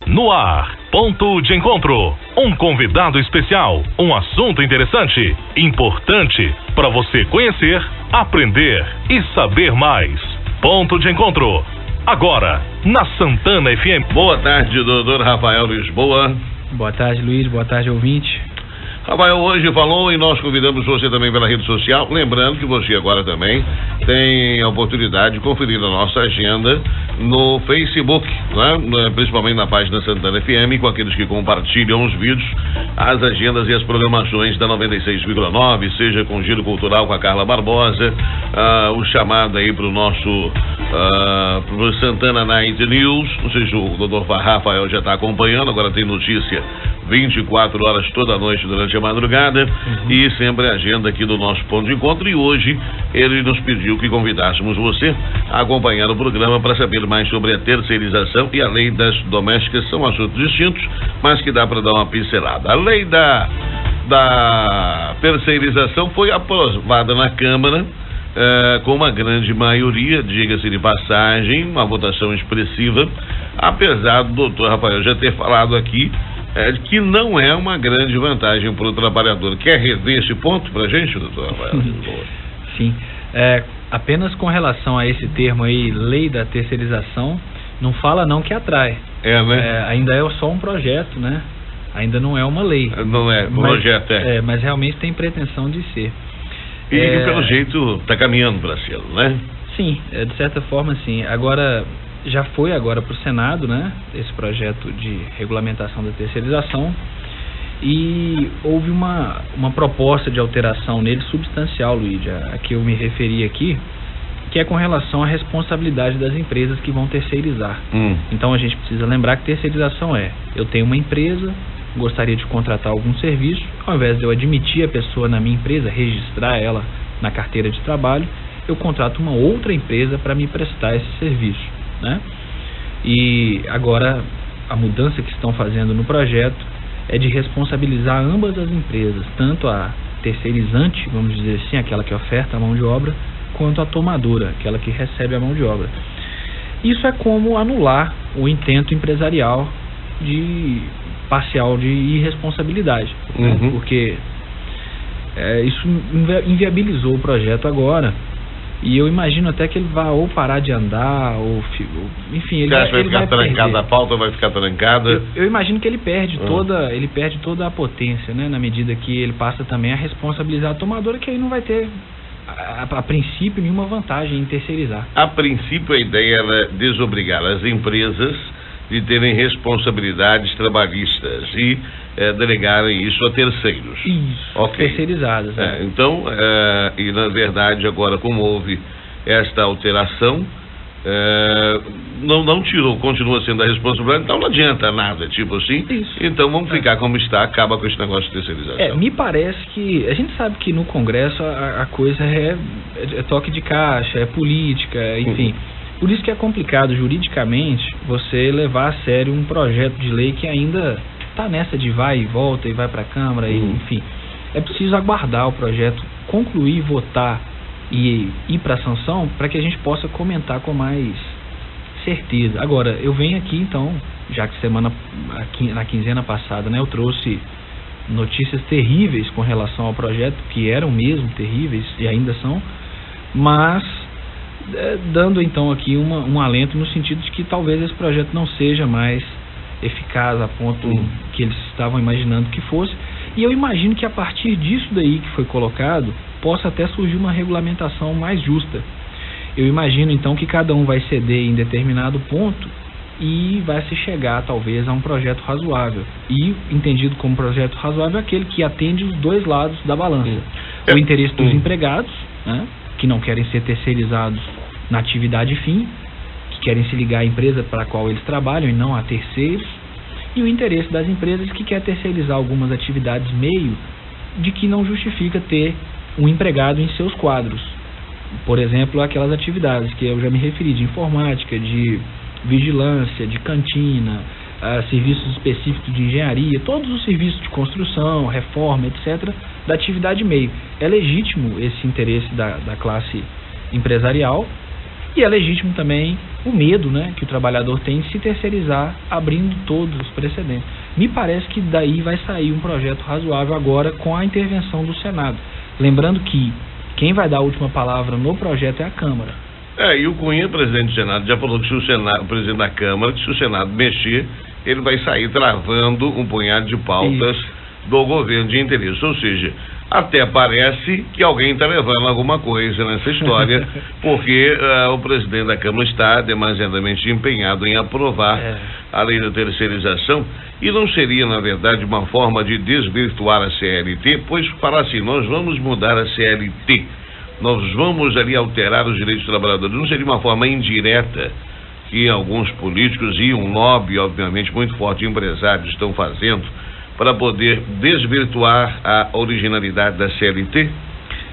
No ar, ponto de encontro. Um convidado especial, um assunto interessante, importante para você conhecer, aprender e saber mais. Ponto de encontro. Agora, na Santana FM. Boa tarde, doutor Rafael Lisboa. Boa tarde, Luiz. Boa tarde, ouvinte. Rafael hoje falou e nós convidamos você também pela rede social. Lembrando que você agora também tem a oportunidade de conferir a nossa agenda no Facebook, né? Principalmente na página Santana FM, com aqueles que compartilham os vídeos, as agendas e as programações da 96,9, seja com Giro Cultural com a Carla Barbosa, o chamado aí para o nosso pro Santana Night News, ou seja, o doutor Rafael já está acompanhando, agora tem notícia 24 horas toda noite durante a madrugada, e sempre a agenda aqui do nosso ponto de encontro. E hoje ele nos pediu que convidássemos você a acompanhar o programa para saber mais sobre a terceirização e a lei das domésticas. São assuntos distintos, mas que dá para dar uma pincelada. A lei da terceirização foi aprovada na Câmara com uma grande maioria, diga-se de passagem, uma votação expressiva, apesar do doutor Rafael já ter falado aqui que não é uma grande vantagem para o trabalhador. Quer rever esse ponto para a gente, doutor Rafael? Sim. Apenas com relação a esse termo aí, lei da terceirização, não fala não que atrai. Né? Ainda é só um projeto, né? Ainda não é uma lei. Não é, projeto mas realmente tem pretensão de ser. E pelo jeito está caminhando para ser, né? Sim, de certa forma sim. Agora, já foi agora para o Senado, né? Esse projeto de regulamentação da terceirização, e houve uma proposta de alteração nele substancial, Luiz, a que eu me referi aqui, que é com relação à responsabilidade das empresas que vão terceirizar. Então a gente precisa lembrar que terceirização eu tenho uma empresa, gostaria de contratar algum serviço, ao invés de eu admitir a pessoa na minha empresa, registrar ela na carteira de trabalho, eu contrato uma outra empresa para me prestar esse serviço, né? E agora a mudança que estão fazendo no projeto é de responsabilizar ambas as empresas, tanto a terceirizante, vamos dizer assim, aquela que oferta a mão de obra, quanto a tomadora, aquela que recebe a mão de obra. Isso é como anular o intento empresarial parcial de irresponsabilidade, né? Porque isso inviabilizou o projeto agora, e eu imagino até que ele vai ou parar de andar, ou enfim, ele vai ficar trancada, a pauta vai ficar trancada. Eu imagino que ele perde toda a potência, né? Na medida que ele passa também a responsabilizar a tomadora, que aí não vai ter, a princípio, nenhuma vantagem em terceirizar. A princípio, a ideia era desobrigar as empresas de terem responsabilidades trabalhistas e delegarem isso a terceiros. Isso, terceirizadas. Então, e na verdade agora, como houve esta alteração, não tirou, continua sendo a responsabilidade, então não adianta nada, tipo assim. Isso. Então vamos ficar como está, acaba com esse negócio de terceirização. Me parece que, a gente sabe que no Congresso a coisa é toque de caixa, é política, enfim. Por isso que é complicado juridicamente você levar a sério um projeto de lei que ainda está nessa de vai e volta e vai para a Câmara, enfim. É preciso aguardar o projeto concluir, votar e ir para a sanção, para que a gente possa comentar com mais certeza. Agora, eu venho aqui então, já que na quinzena passada, né, eu trouxe notícias terríveis com relação ao projeto, que eram mesmo terríveis e ainda são, mas dando então aqui um alento no sentido de que talvez esse projeto não seja mais eficaz a ponto que eles estavam imaginando que fosse, e eu imagino que a partir disso daí que foi colocado, possa até surgir uma regulamentação mais justa. Eu imagino então que cada um vai ceder em determinado ponto e vai se chegar talvez a um projeto razoável, e entendido como projeto razoável aquele que atende os dois lados da balança, o interesse dos empregados, né, que não querem ser terceirizados na atividade fim, que querem se ligar à empresa para a qual eles trabalham e não a terceiros, e o interesse das empresas que quer terceirizar algumas atividades meio de que não justifica ter um empregado em seus quadros. Por exemplo, aquelas atividades que eu já me referi, de informática, de vigilância, de cantina, serviços específicos de engenharia, todos os serviços de construção, reforma, etc., da atividade meio. É legítimo esse interesse da classe empresarial, e é legítimo também o medo, né, que o trabalhador tem de se terceirizar, abrindo todos os precedentes. Me parece que daí vai sair um projeto razoável agora com a intervenção do Senado. Lembrando que quem vai dar a última palavra no projeto é a Câmara. E o Cunha, presidente do Senado, já falou que se o Senado, o presidente da Câmara, que se o Senado mexer, ele vai sair travando um punhado de pautas do governo de interesse. Ou seja, até parece que alguém está levando alguma coisa nessa história, porque o presidente da Câmara está demasiadamente empenhado em aprovar a lei da terceirização, e não seria, na verdade, uma forma de desvirtuar a CLT, pois falar assim, nós vamos mudar a CLT, nós vamos ali alterar os direitos dos trabalhadores, não seria uma forma indireta que alguns políticos e um lobby, obviamente, muito forte de empresários estão fazendo para poder desvirtuar a originalidade da CLT?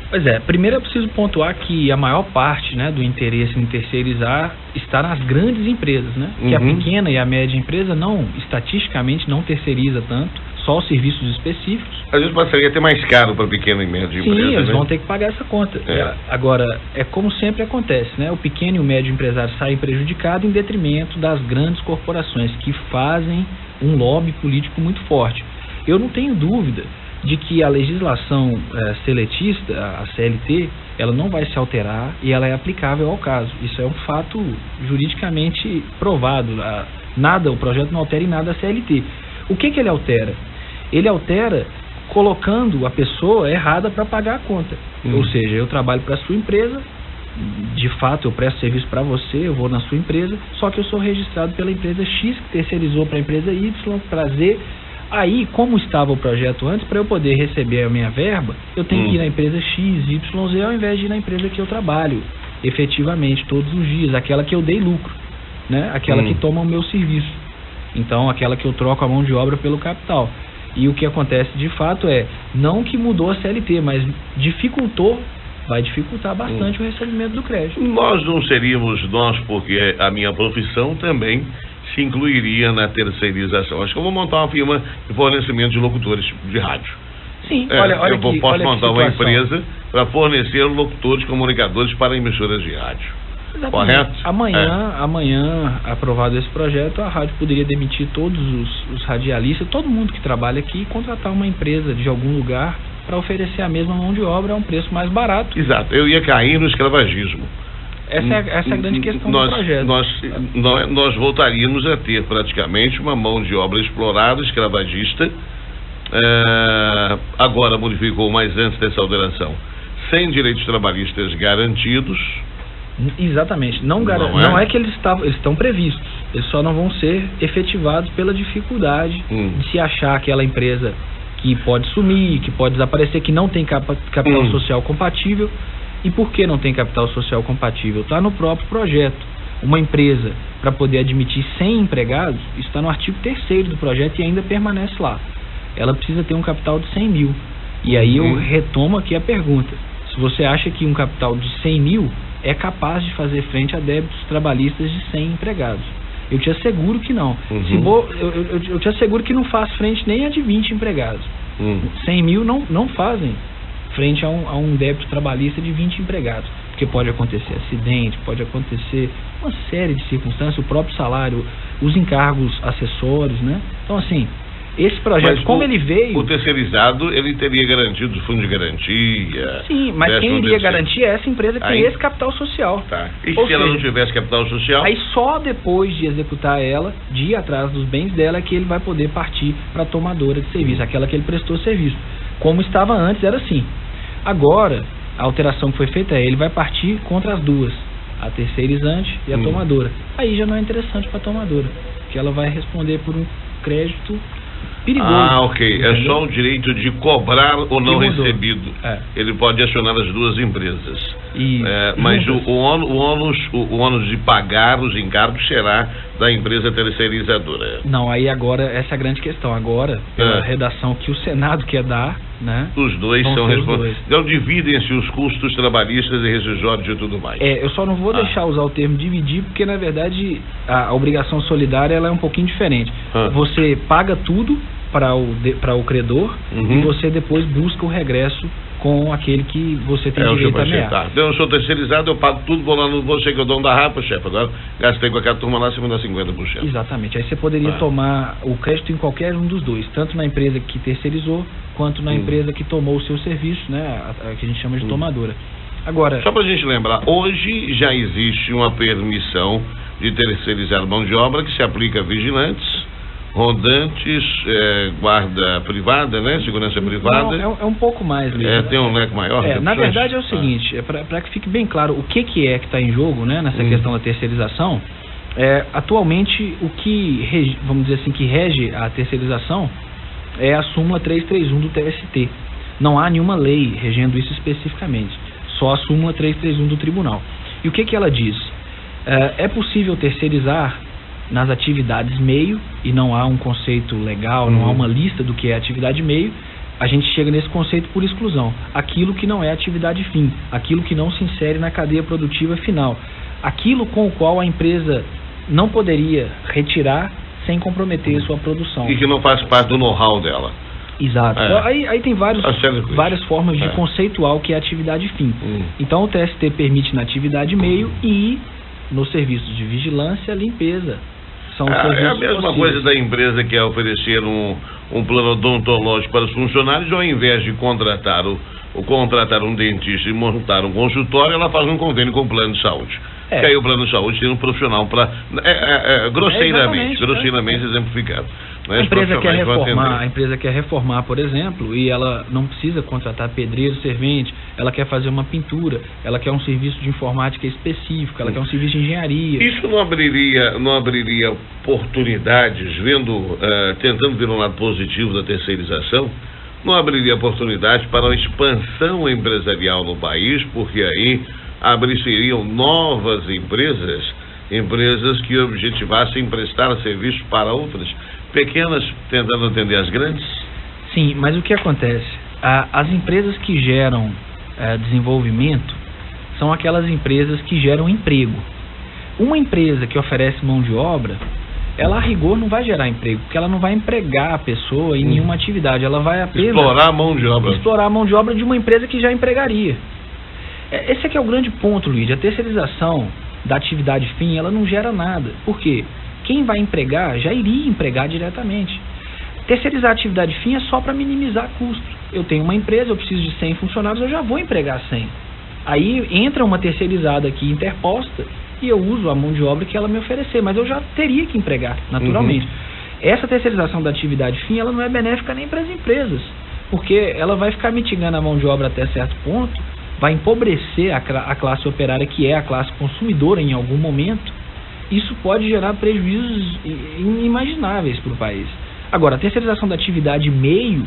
Pois é, primeiro eu preciso pontuar que a maior parte, né, do interesse em terceirizar está nas grandes empresas, né? Que a pequena e a média empresa estatisticamente não terceiriza tanto, só os serviços específicos. Às vezes passaria até mais caro para a pequena e média empresa. Sim, eles vão ter que pagar essa conta. Agora, é como sempre acontece, né? O pequeno e o médio empresário saem prejudicados em detrimento das grandes corporações que fazem um lobby político muito forte. Eu não tenho dúvida de que a legislação seletista, a CLT, ela não vai se alterar e ela é aplicável ao caso. Isso é um fato juridicamente provado. O projeto não altera em nada a CLT. O que ele altera? Ele altera colocando a pessoa errada para pagar a conta. Ou seja, eu trabalho para a sua empresa, de fato eu presto serviço para você, eu vou na sua empresa, só que eu sou registrado pela empresa X, que terceirizou para a empresa Y, para Z. Aí, como estava o projeto antes, para eu poder receber a minha verba, eu tenho que ir na empresa X, Y, Z, ao invés de ir na empresa que eu trabalho, efetivamente, todos os dias, aquela que eu dei lucro, né? Aquela que toma o meu serviço. Então, aquela que eu troco a mão de obra pelo capital. E o que acontece de fato não que mudou a CLT, mas vai dificultar bastante o recebimento do crédito. Nós não seríamos porque a minha profissão também se incluiria na terceirização. Acho que eu vou montar uma firma de fornecimento de locutores de rádio. Sim, olha eu posso montar uma empresa para fornecer locutores, comunicadores para emissoras de rádio. Exatamente. Correto? Amanhã, aprovado esse projeto, a rádio poderia demitir todos os radialistas, todo mundo que trabalha aqui, e contratar uma empresa de algum lugar para oferecer a mesma mão de obra a um preço mais barato. Exato, eu ia cair no escravagismo. Essa é a grande questão do projeto. Nós voltaríamos a ter praticamente uma mão de obra explorada, escravagista, agora modificou mais antes dessa alteração, sem direitos trabalhistas garantidos. Exatamente, não é que eles estão previstos, eles só não vão ser efetivados pela dificuldade de se achar aquela empresa que pode sumir, que pode desaparecer, que não tem capital social compatível. E por que não tem capital social compatível? Está no próprio projeto. Uma empresa, para poder admitir 100 empregados, isso está no artigo 3º do projeto e ainda permanece lá. Ela precisa ter um capital de 100 mil. E aí eu retomo aqui a pergunta. Se você acha que um capital de 100 mil é capaz de fazer frente a débitos trabalhistas de 100 empregados, eu te asseguro que não. Eu te asseguro que não faz frente nem a de 20 empregados. 100 mil não fazem frente a um débito trabalhista de 20 empregados, porque pode acontecer acidente, pode acontecer uma série de circunstâncias, o próprio salário, os encargos acessórios, né? Então, assim, esse projeto, ele veio... O terceirizado, ele teria garantido o fundo de garantia... Sim, mas quem iria garantir é essa empresa que tem esse capital social. Tá. E se ela não tivesse capital social? Aí só depois de executar ela, de ir atrás dos bens dela, é que ele vai poder partir para a tomadora de serviço, aquela que ele prestou serviço. Como estava antes, era assim. Agora, a alteração que foi feita ele vai partir contra as duas, a terceirizante e a tomadora. Aí já não é interessante para a tomadora, porque ela vai responder por um crédito perigoso. Ok. Entendeu? É só o direito de cobrar ou não recebido. Ele pode acionar as duas empresas. Mas o ônus de pagar os encargos será da empresa terceirizadora. Não, aí agora, essa é a grande questão. Agora, pela redação que o Senado quer dar, né? Os dois são responsáveis. Então dividem-se os custos trabalhistas e rescisórios e tudo mais. Eu só não vou deixar usar o termo dividir, porque na verdade a obrigação solidária ela é um pouquinho diferente. Você paga tudo para o credor e você depois busca o regresso com aquele que você tem direito a ameaçar. Eu sou terceirizado, eu pago tudo, vou lá no você que é o dono da rapa, chefe, agora gastei com aquela turma lá, você me dá 50%. Exatamente, aí você poderia tomar o crédito em qualquer um dos dois, tanto na empresa que terceirizou, quanto na empresa que tomou o seu serviço, né, a que a gente chama de tomadora. Agora, só pra gente lembrar, hoje já existe uma permissão de terceirizar mão de obra que se aplica a vigilantes, rodantes, guarda privada, né? Segurança privada. Não, é um pouco mais, tem um leque maior. Na verdade é o seguinte, para que fique bem claro o que está em jogo, né, nessa questão da terceirização, atualmente o que, vamos dizer assim, que rege a terceirização é a súmula 331 do TST. Não há nenhuma lei regendo isso especificamente, só a súmula 331 do tribunal. E o que ela diz? É possível terceirizar nas atividades meio, e não há um conceito legal, não há uma lista do que é atividade meio, a gente chega nesse conceito por exclusão. Aquilo que não é atividade fim, aquilo que não se insere na cadeia produtiva final, aquilo com o qual a empresa não poderia retirar sem comprometer sua produção. E que não faz parte do know-how dela. Exato. Aí tem várias formas de conceituar o que é atividade fim. Então o TST permite na atividade meio e nos serviços de vigilância, limpeza. São é a mesma coisa da empresa que é oferecer um plano odontológico para os funcionários, ao invés de contratar um dentista e montar um consultório, ela faz um convênio com o plano de saúde. Que aí o plano de saúde tem um profissional para grosseiramente exemplificado. A empresa quer reformar, por exemplo, e ela não precisa contratar pedreiro, servente, ela quer fazer uma pintura, ela quer um serviço de informática específico, ela quer um serviço de engenharia. Isso não abriria oportunidades, tentando ver um lado positivo da terceirização, não abriria oportunidades para uma expansão empresarial no país, porque aí abririam novas empresas que objetivassem prestar serviço para outras pequenas, tentando atender as grandes? Sim, mas o que acontece? As empresas que geram desenvolvimento são aquelas empresas que geram emprego. Uma empresa que oferece mão de obra, ela a rigor não vai gerar emprego, porque ela não vai empregar a pessoa em nenhuma atividade, ela vai apenas explorar a mão de obra. Explorar a mão de obra de uma empresa que já empregaria. Esse aqui é o grande ponto, Luiz. A terceirização da atividade fim, ela não gera nada. Por quê? Quem vai empregar já iria empregar diretamente. Terceirizar a atividade fim é só para minimizar custo. Eu tenho uma empresa, eu preciso de 100 funcionários, eu já vou empregar 100. Aí entra uma terceirizada aqui interposta e eu uso a mão de obra que ela me oferecer, mas eu já teria que empregar, naturalmente. Essa terceirização da atividade fim, ela não é benéfica nem para as empresas, porque ela vai ficar mitigando a mão de obra até certo ponto, vai empobrecer a classe operária, que é a classe consumidora em algum momento. Isso pode gerar prejuízos inimagináveis para o país. Agora, a terceirização da atividade meio,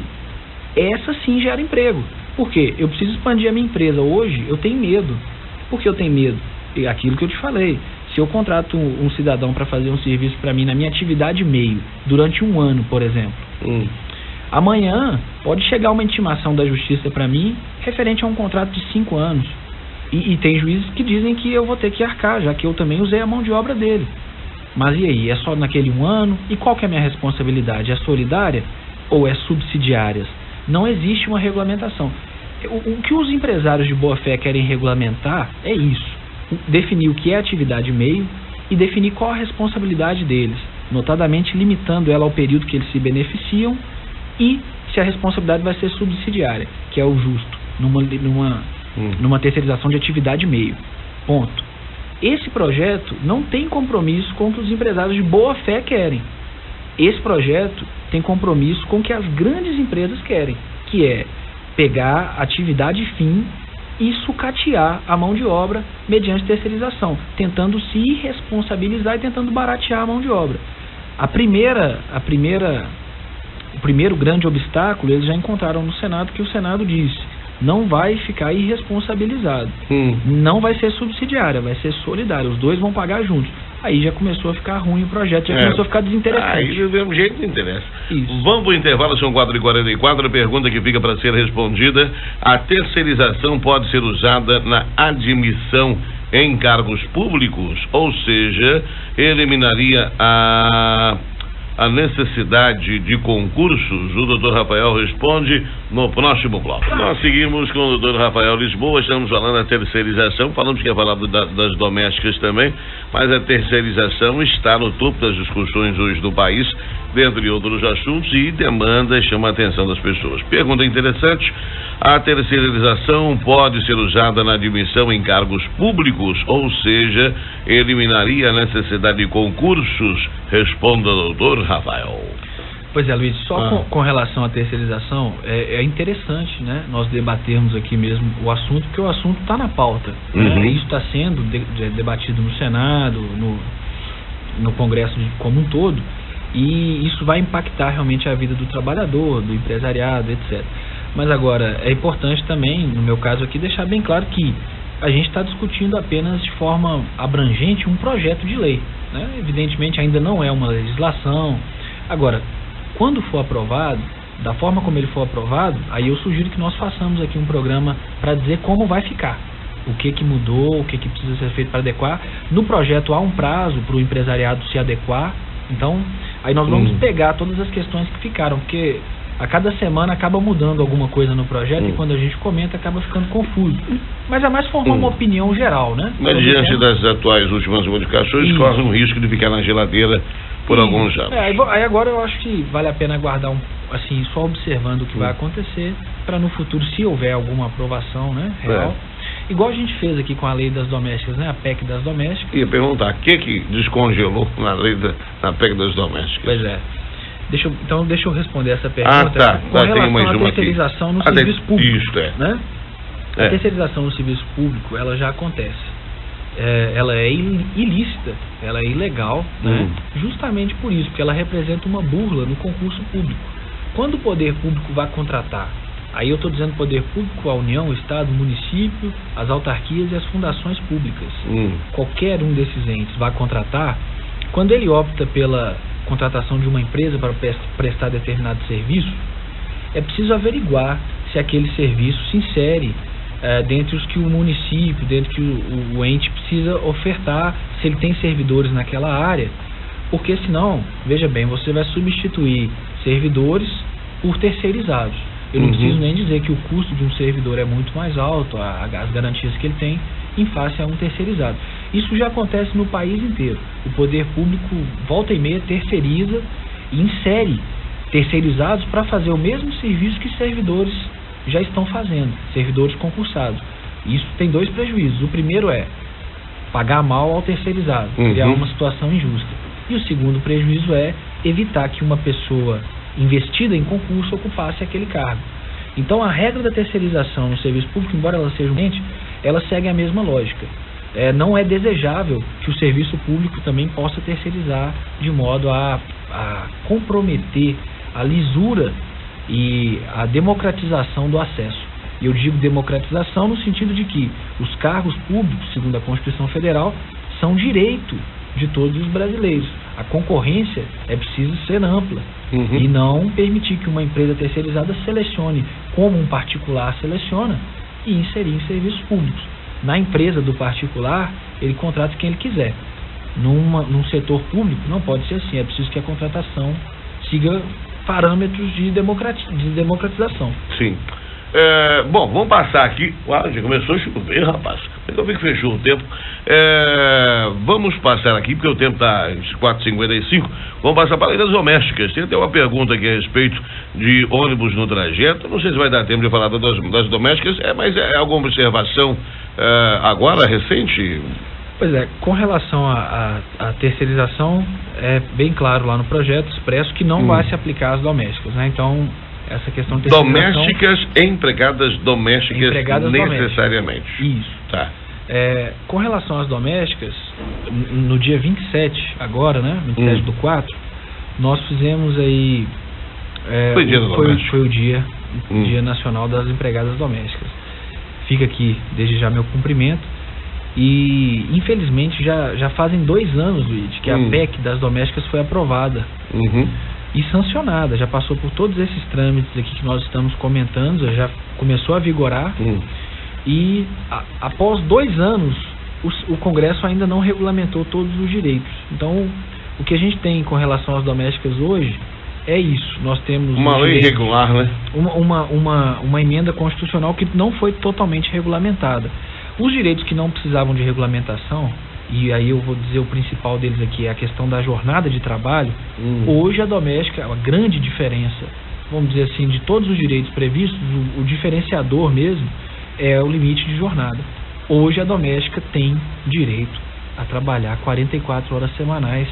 essa sim gera emprego. Por quê? Eu preciso expandir a minha empresa. Hoje, eu tenho medo. Por que eu tenho medo? É aquilo que eu te falei. Se eu contrato um cidadão para fazer um serviço para mim na minha atividade meio, durante um ano, por exemplo, amanhã pode chegar uma intimação da justiça para mim referente a um contrato de 5 anos. E tem juízes que dizem que eu vou ter que arcar, já que eu também usei a mão de obra dele. Mas e aí? É só naquele um ano? E qual que é a minha responsabilidade? É solidária ou é subsidiária? Não existe uma regulamentação. O que os empresários de boa-fé querem regulamentar é isso. Definir o que é atividade meio e definir qual a responsabilidade deles, notadamente limitando ela ao período que eles se beneficiam e se a responsabilidade vai ser subsidiária, que é o justo, numa terceirização de atividade meio. Ponto. Esse projeto não tem compromisso com o que os empresários de boa fé querem. Esse projeto tem compromisso com o que as grandes empresas querem, que é pegar a atividade fim e sucatear a mão de obra mediante terceirização, tentando se irresponsabilizar e tentando baratear a mão de obra. O primeiro grande obstáculo eles já encontraram no Senado, que o Senado disse: não vai ficar irresponsabilizado, não vai ser subsidiária, vai ser solidária, os dois vão pagar juntos. Aí já começou a ficar ruim o projeto, já começou a ficar desinteressante. Aí do mesmo jeito não interessa. Isso. Vamos para o intervalo, são 4h44, a pergunta que fica para ser respondida: a terceirização pode ser usada na admissão em cargos públicos? Ou seja, eliminaria a necessidade de concursos? O doutor Rafael responde no próximo bloco. Nós seguimos com o doutor Rafael Lisboa, estamos falando da terceirização, falamos que ia falar das domésticas também, mas a terceirização está no topo das discussões hoje do país, dentre outros assuntos, e demanda chama a atenção das pessoas. Pergunta interessante: a terceirização pode ser usada na admissão em cargos públicos, ou seja, eliminaria a necessidade de concursos? Responda, doutor Rafael. Pois é, Luiz, só com relação à terceirização, é interessante, né, nós debatermos aqui mesmo o assunto, porque o assunto está na pauta. Né? Isso está sendo debatido no Senado, no Congresso como um todo, e isso vai impactar realmente a vida do trabalhador, do empresariado, etc. Mas agora, é importante também, no meu caso aqui, deixar bem claro que a gente está discutindo apenas de forma abrangente um projeto de lei. Né? Evidentemente ainda não é uma legislação. Agora, quando for aprovado, da forma como ele for aprovado, aí eu sugiro que nós façamos aqui um programa para dizer como vai ficar. O que mudou, o que precisa ser feito para adequar. No projeto há um prazo para o empresariado se adequar. Então, aí nós vamos pegar todas as questões que ficaram, porque a cada semana acaba mudando alguma coisa no projeto e quando a gente comenta acaba ficando confuso. Mas é mais formar uma opinião geral, né? Mas diante das atuais últimas modificações, corre um risco de ficar na geladeira por alguns anos. Aí agora eu acho que vale a pena aguardar assim, só observando o que vai acontecer, para no futuro, se houver alguma aprovação, né, real. Igual a gente fez aqui com a lei das domésticas, né, a PEC das domésticas. Ia perguntar, o que descongelou na PEC das domésticas? Pois é. Deixa eu responder essa pergunta. Com relação à terceirização no serviço público. Isso né? A terceirização no serviço público, ela já acontece. Ela é ilícita, ela é ilegal, né? Justamente por isso, porque ela representa uma burla no concurso público. Quando o poder público vai contratar, aí eu estou dizendo poder público, a União, o Estado, o município, as autarquias e as fundações públicas. Qualquer um desses entes vai contratar, quando ele opta pela contratação de uma empresa para prestar determinado serviço, é preciso averiguar se aquele serviço se insere dentre os que o município, dentro que o ente precisa ofertar, se ele tem servidores naquela área, porque senão, veja bem, você vai substituir servidores por terceirizados. Eu não preciso nem dizer que o custo de um servidor é muito mais alto, as garantias que ele tem em face a um terceirizado. Isso já acontece no país inteiro. O poder público volta e meia terceiriza e insere terceirizados para fazer o mesmo serviço que servidores já estão fazendo, servidores concursados. Isso tem dois prejuízos. O primeiro é pagar mal ao terceirizado, criar uma situação injusta. E o segundo prejuízo é evitar que uma pessoa investida em concurso ocupasse aquele cargo. Então a regra da terceirização no serviço público, embora ela seja urgente, ela segue a mesma lógica. Não é desejável que o serviço público também possa terceirizar de modo a comprometer a lisura e a democratização do acesso. E eu digo democratização no sentido de que os cargos públicos, segundo a Constituição Federal, são direito de todos os brasileiros. A concorrência é preciso ser ampla e não permitir que uma empresa terceirizada selecione como um particular seleciona e inserir em serviços públicos. Na empresa do particular, ele contrata quem ele quiser. Num setor público, não pode ser assim. É preciso que a contratação siga parâmetros de democratização. Sim. Bom, vamos passar aqui. Já começou a chover, rapaz. Eu vi que fechou o tempo. Vamos passar aqui, porque o tempo está 4h55. Vamos passar para a lei das domésticas. Tem até uma pergunta aqui a respeito de ônibus no trajeto. Não sei se vai dar tempo de falar das domésticas, mas é alguma observação agora, recente? Pois é, com relação à terceirização, é bem claro lá no projeto expresso que não vai se aplicar às domésticas, né? Então, essa questão de terceirização... Empregadas domésticas necessariamente. Isso. Tá. Com relação às domésticas, no dia 27, agora, né? 27 do 4, nós fizemos aí... Foi o dia nacional das empregadas domésticas. Fica aqui, desde já, meu cumprimento. E, infelizmente, já fazem 2 anos, Luiz, que a PEC das domésticas foi aprovada e sancionada. Já passou por todos esses trâmites aqui que nós estamos comentando, já começou a vigorar. E, após 2 anos, o Congresso ainda não regulamentou todos os direitos. Então, O que a gente tem com relação às domésticas hoje é isso. Nós temos uma lei regular, né? Uma emenda constitucional que não foi totalmente regulamentada. Os direitos que não precisavam de regulamentação, e aí eu vou dizer o principal deles aqui, é a questão da jornada de trabalho. Hoje a doméstica, a grande diferença, vamos dizer assim, de todos os direitos previstos, o diferenciador mesmo é o limite de jornada. Hoje a doméstica tem direito a trabalhar 44 horas semanais,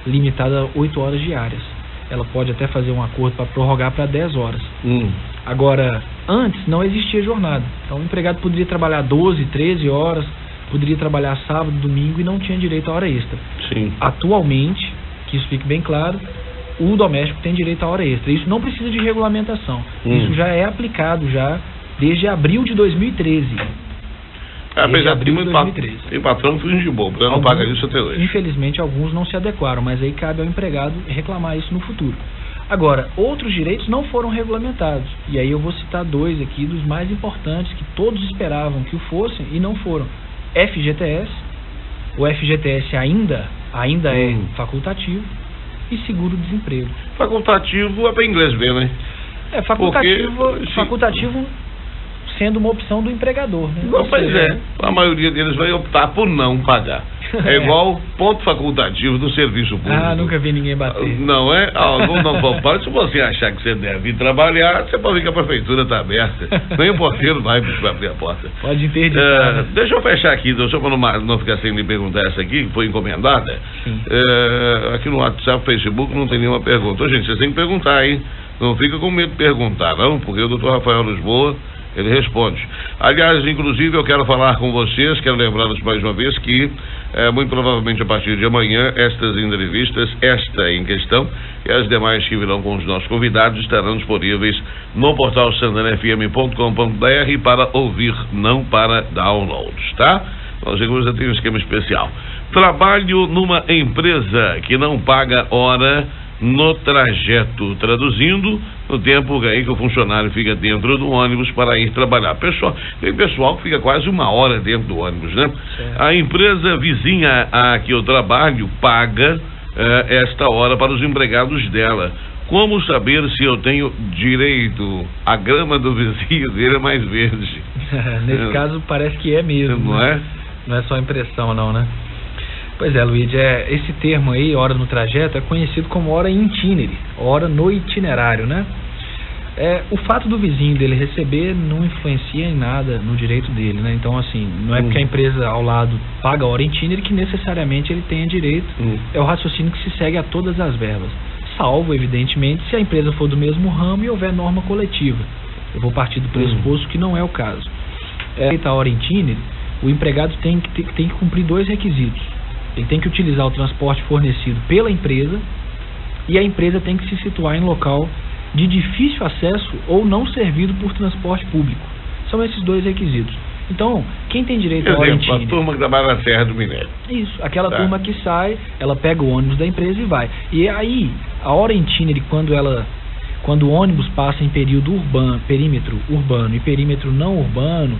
limitada a 8 horas diárias. Ela pode até fazer um acordo para prorrogar para 10 horas. Agora, antes não existia jornada. Então o empregado poderia trabalhar 12, 13 horas, poderia trabalhar sábado, domingo e não tinha direito a hora extra. Sim. Atualmente, que isso fique bem claro, o doméstico tem direito a hora extra. Isso não precisa de regulamentação. Isso já é aplicado já desde abril de 2013. Apesar de muito tem patrão que finge de bobo, não paga isso até hoje. Infelizmente, alguns não se adequaram, mas aí cabe ao empregado reclamar isso no futuro. Agora, outros direitos não foram regulamentados. E aí eu vou citar dois aqui dos mais importantes, que todos esperavam que o fossem e não foram. FGTS, o FGTS ainda é facultativo, e seguro-desemprego. Facultativo é para inglês ver, né? Facultativo sendo uma opção do empregador, né? Não, pois é, a maioria deles vai optar por não pagar. É igual ponto facultativo do serviço público. Nunca vi ninguém bater. Não é? Alguns não vão pagar. Se você achar que você deve ir trabalhar, você pode ver que a prefeitura está aberta. Nem o porteiro vai abrir a porta. Pode interditar. Deixa eu fechar aqui, só para não ficar sem me perguntar essa aqui, que foi encomendada. Aqui no WhatsApp, Facebook, não tem nenhuma pergunta. Gente, vocês têm que perguntar, hein? Não fica com medo de perguntar, não, porque o doutor Rafael Lisboa, ele responde. Aliás, inclusive, eu quero falar com vocês, quero lembrá-los mais uma vez que, muito provavelmente a partir de amanhã, estas entrevistas, esta em questão e as demais que virão com os nossos convidados estarão disponíveis no portal santanderfm.com.br para ouvir, não para downloads, tá? Nós já tem um esquema especial. Trabalho numa empresa que não paga hora no trajeto, traduzindo, no tempo aí que o funcionário fica dentro do ônibus para ir trabalhar. Tem pessoal que fica quase uma hora dentro do ônibus, né? Certo. A empresa vizinha a que eu trabalho paga esta hora para os empregados dela. Como saber se eu tenho direito? A grama do vizinho dele é mais verde. Nesse caso parece que é mesmo. Não é? Não é só impressão não, né? Pois é, Luiz, esse termo aí, hora no trajeto, é conhecido como hora in itinere, hora no itinerário, né? O fato do vizinho dele receber não influencia em nada no direito dele, né? Então, assim, não é porque a empresa ao lado paga a hora in itinere que necessariamente ele tenha direito. É o raciocínio que se segue a todas as verbas, salvo, evidentemente, se a empresa for do mesmo ramo e houver norma coletiva. Eu vou partir do pressuposto que não é o caso. A hora in itinere, o empregado tem que cumprir dois requisitos. Ele tem que utilizar o transporte fornecido pela empresa e a empresa tem que se situar em local de difícil acesso ou não servido por transporte público. São esses dois requisitos. Então, quem tem direito a hora in itinere? A turma que trabalha na Serra do Minério. Isso, aquela turma que sai, ela pega o ônibus da empresa e vai. E aí, a hora in itinere, quando o ônibus passa em perímetro urbano e perímetro não urbano,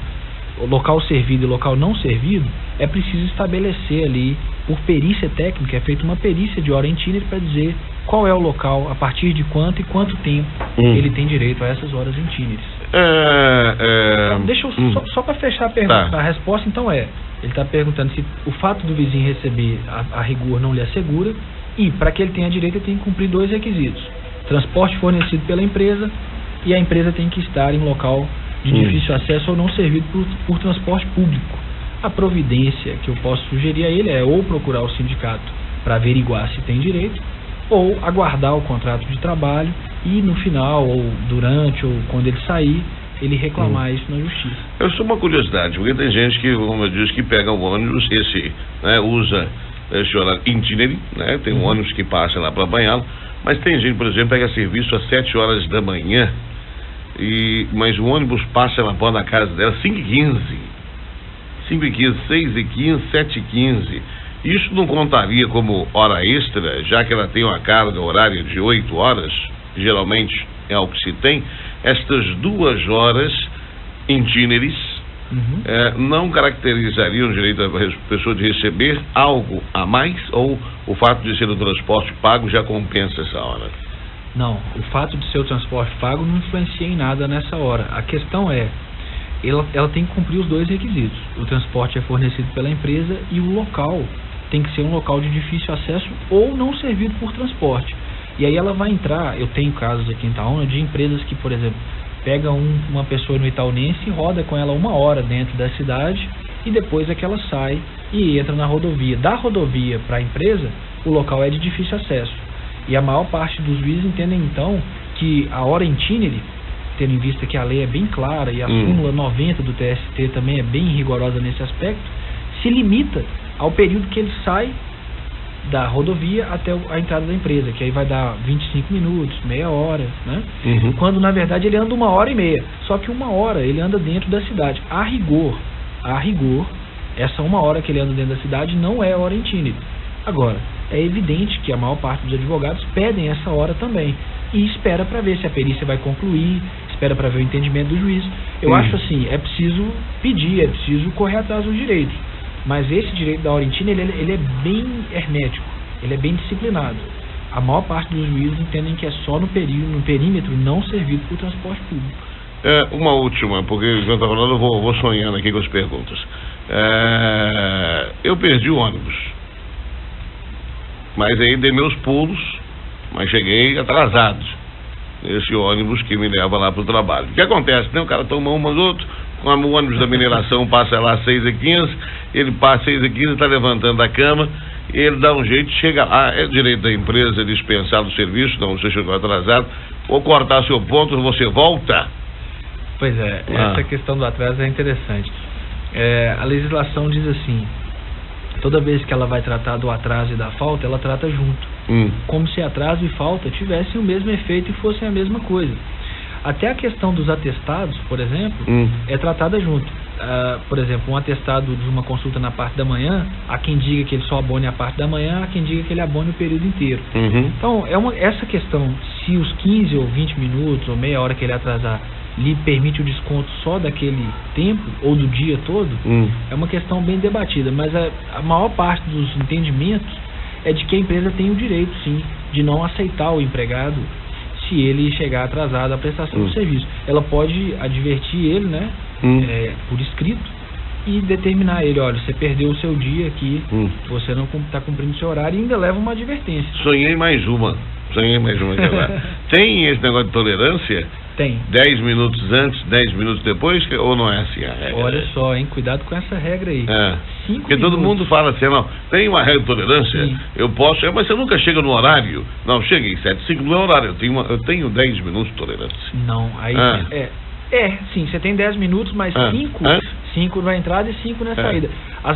o local servido e local não servido, é preciso estabelecer ali, por perícia técnica, é feita uma perícia de hora in itinere para dizer qual é o local, a partir de quanto e quanto tempo ele tem direito a essas horas in itineres. Então, deixa eu só para fechar a pergunta, a resposta então ele está perguntando se o fato do vizinho receber a rigor não lhe assegura, e para que ele tenha direito ele tem que cumprir dois requisitos: transporte fornecido pela empresa, e a empresa tem que estar em local de difícil acesso ou não servido por transporte público. A providência que eu posso sugerir a ele é ou procurar o sindicato para averiguar se tem direito, ou aguardar o contrato de trabalho e no final, ou durante, ou quando ele sair, ele reclamar isso na justiça. Eu sou uma curiosidade, porque tem gente que, como eu disse, que pega o ônibus, usa esse horário in itinere, né? Tem um ônibus que passa lá para banhá-lo, mas tem gente, por exemplo, pega serviço às 7 horas da manhã, mas o ônibus passa na porta da casa dela 5h15, 5h15, 6h15, 7h15. Isso não contaria como hora extra, já que ela tem uma carga horária de 8 horas, geralmente é o que se tem, estas 2 horas in itinere, não caracterizaria o direito da pessoa de receber algo a mais, ou o fato de ser o transporte pago já compensa essa hora? Não, o fato de ser o transporte pago não influencia em nada nessa hora. A questão é, ela tem que cumprir os dois requisitos. O transporte é fornecido pela empresa e o local tem que ser um local de difícil acesso ou não servido por transporte. E aí ela vai entrar, eu tenho casos aqui em Itaúna de empresas que, por exemplo, pegam uma pessoa no Itaunense e roda com ela 1 hora dentro da cidade e depois é que ela sai e entra na rodovia. Da rodovia para a empresa, o local é de difícil acesso. E a maior parte dos juízes entendem então que a hora itinere, tendo em vista que a lei é bem clara e a súmula 90 do TST também é bem rigorosa nesse aspecto, se limita ao período que ele sai da rodovia até a entrada da empresa, que aí vai dar 25 minutos, meia hora, né? Quando na verdade ele anda 1h30, só que 1 hora ele anda dentro da cidade. A rigor, essa 1 hora que ele anda dentro da cidade não é hora itinere. Agora, é evidente que a maior parte dos advogados pedem essa hora também e espera para ver se a perícia vai concluir, espera para ver o entendimento do juiz. Eu acho assim, é preciso pedir, é preciso correr atrás dos direitos. Mas esse direito da hora itinere, ele é bem hermético, ele é bem disciplinado. A maior parte dos juízes entendem que é só no perímetro não servido por transporte público. Uma última, porque enquanto eu estou falando eu vou sonhando aqui com as perguntas. Eu perdi o ônibus, mas aí dei meus pulos, mas cheguei atrasado nesse ônibus que me leva lá para o trabalho. O que acontece? O cara toma umas outras, o ônibus da mineração passa lá às 6h15, ele passa às 6h15, está levantando a cama, ele dá um jeito de chegar lá. É direito da empresa dispensar do serviço, não, você chegou atrasado, ou cortar seu ponto, você volta? Pois é, essa questão do atraso é interessante. A legislação diz assim, toda vez que ela vai tratar do atraso e da falta, ela trata junto. Como se atraso e falta tivessem o mesmo efeito e fossem a mesma coisa. Até a questão dos atestados, por exemplo, é tratada junto. Por exemplo, um atestado de uma consulta na parte da manhã, há quem diga que ele só abone a parte da manhã, há quem diga que ele abone o período inteiro. Então, essa questão, se os 15 ou 20 minutos ou meia hora que ele atrasar lhe permite o desconto só daquele tempo ou do dia todo, é uma questão bem debatida, mas a maior parte dos entendimentos é de que a empresa tem o direito, sim, de não aceitar o empregado se ele chegar atrasado à prestação do serviço. Ela pode advertir ele, né, por escrito, e determinar ele, olha, você perdeu o seu dia aqui, você não está cumprindo o seu horário, e ainda leva uma advertência. Sonhei mais uma aqui agora. Tem esse negócio de tolerância? Tem. 10 minutos antes, 10 minutos depois, ou não é assim a regra? Olha só, hein, cuidado com essa regra aí. Porque todo mundo fala assim, não, tem uma regra de tolerância, eu posso, mas você nunca chega no horário. Não, cheguei 7h05 no horário, eu tenho 10 minutos de tolerância. Não, aí sim, você tem 10 minutos, mas 5 na entrada e 5 na saída. As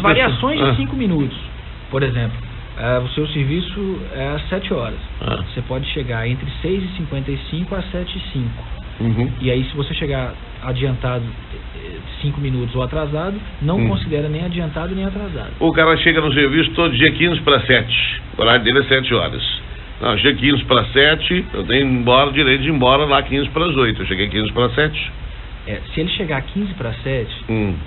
variações de 5 minutos, por exemplo, o seu serviço é às 7 horas. Você pode chegar entre 6h55 às 7h05. E aí, se você chegar adiantado 5 minutos ou atrasado, não considera nem adiantado nem atrasado. O cara chega no serviço todo dia 15 para 7. O horário dele é 7 horas. Não, chega 15 para 7, eu tenho direito de ir embora lá 15 para as 8. Eu cheguei 15 para 7. Se ele chegar 15 para 7,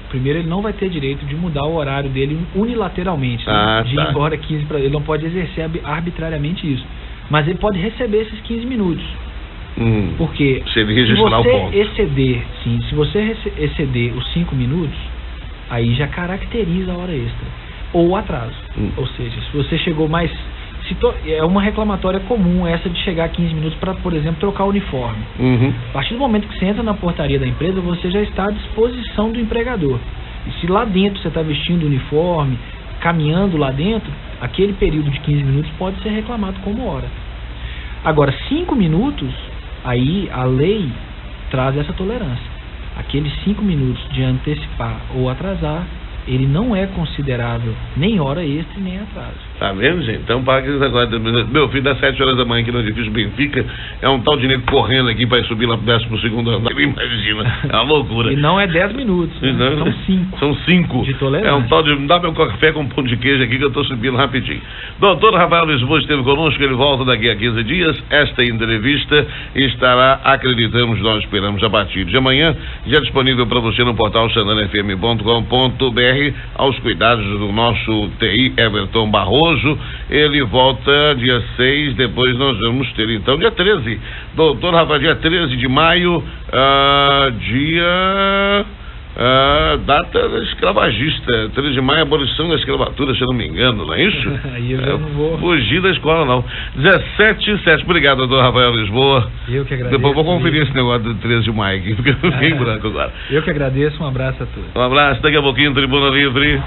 primeiro ele não vai ter direito de mudar o horário dele unilateralmente, de ir embora 15 para... Ele não pode exercer arbitrariamente isso, mas ele pode receber esses 15 minutos. Porque se ele registrar o ponto, se você exceder os 5 minutos, aí já caracteriza a hora extra ou atraso. Ou seja, se você chegou mais... É uma reclamatória comum essa de chegar a 15 minutos para, por exemplo, trocar o uniforme. A partir do momento que você entra na portaria da empresa, você já está à disposição do empregador. E se lá dentro você está vestindo o uniforme, caminhando lá dentro, aquele período de 15 minutos pode ser reclamado como hora. Agora, 5 minutos, aí a lei traz essa tolerância. Aqueles 5 minutos de antecipar ou atrasar, ele não é considerável nem hora extra nem atraso. Tá vendo, gente? Então, para que agora. Meu filho, das 7 horas da manhã aqui no edifício Benfica, é um tal de nego correndo aqui para subir lá pro 12º andar. Imagina, é uma loucura. E não é 10 minutos, né? São 5. São 5. De tolerância. É um tal de. Dá meu café com pão de queijo aqui que eu tô subindo rapidinho. Doutor Rafael Lisboa esteve conosco, ele volta daqui a 15 dias. Esta entrevista estará, acreditamos, nós esperamos, a partir de amanhã, já disponível para você no portal santanafm.com.br, aos cuidados do nosso TI Everton Barroso. Ele volta dia 6, depois nós vamos ter então dia 13, doutor Rafael, dia 13 de maio, data escravagista, 13 de maio, abolição da escravatura, se eu não me engano, não é isso? Aí eu já não vou fugir da escola, não. 17h07, obrigado, doutor Rafael Lisboa. Eu que agradeço. Depois vou conferir esse negócio do 13 de maio aqui, porque eu fiquei em branco agora. Eu que agradeço, um abraço a todos. Um abraço, daqui a pouquinho, Tribuna Livre.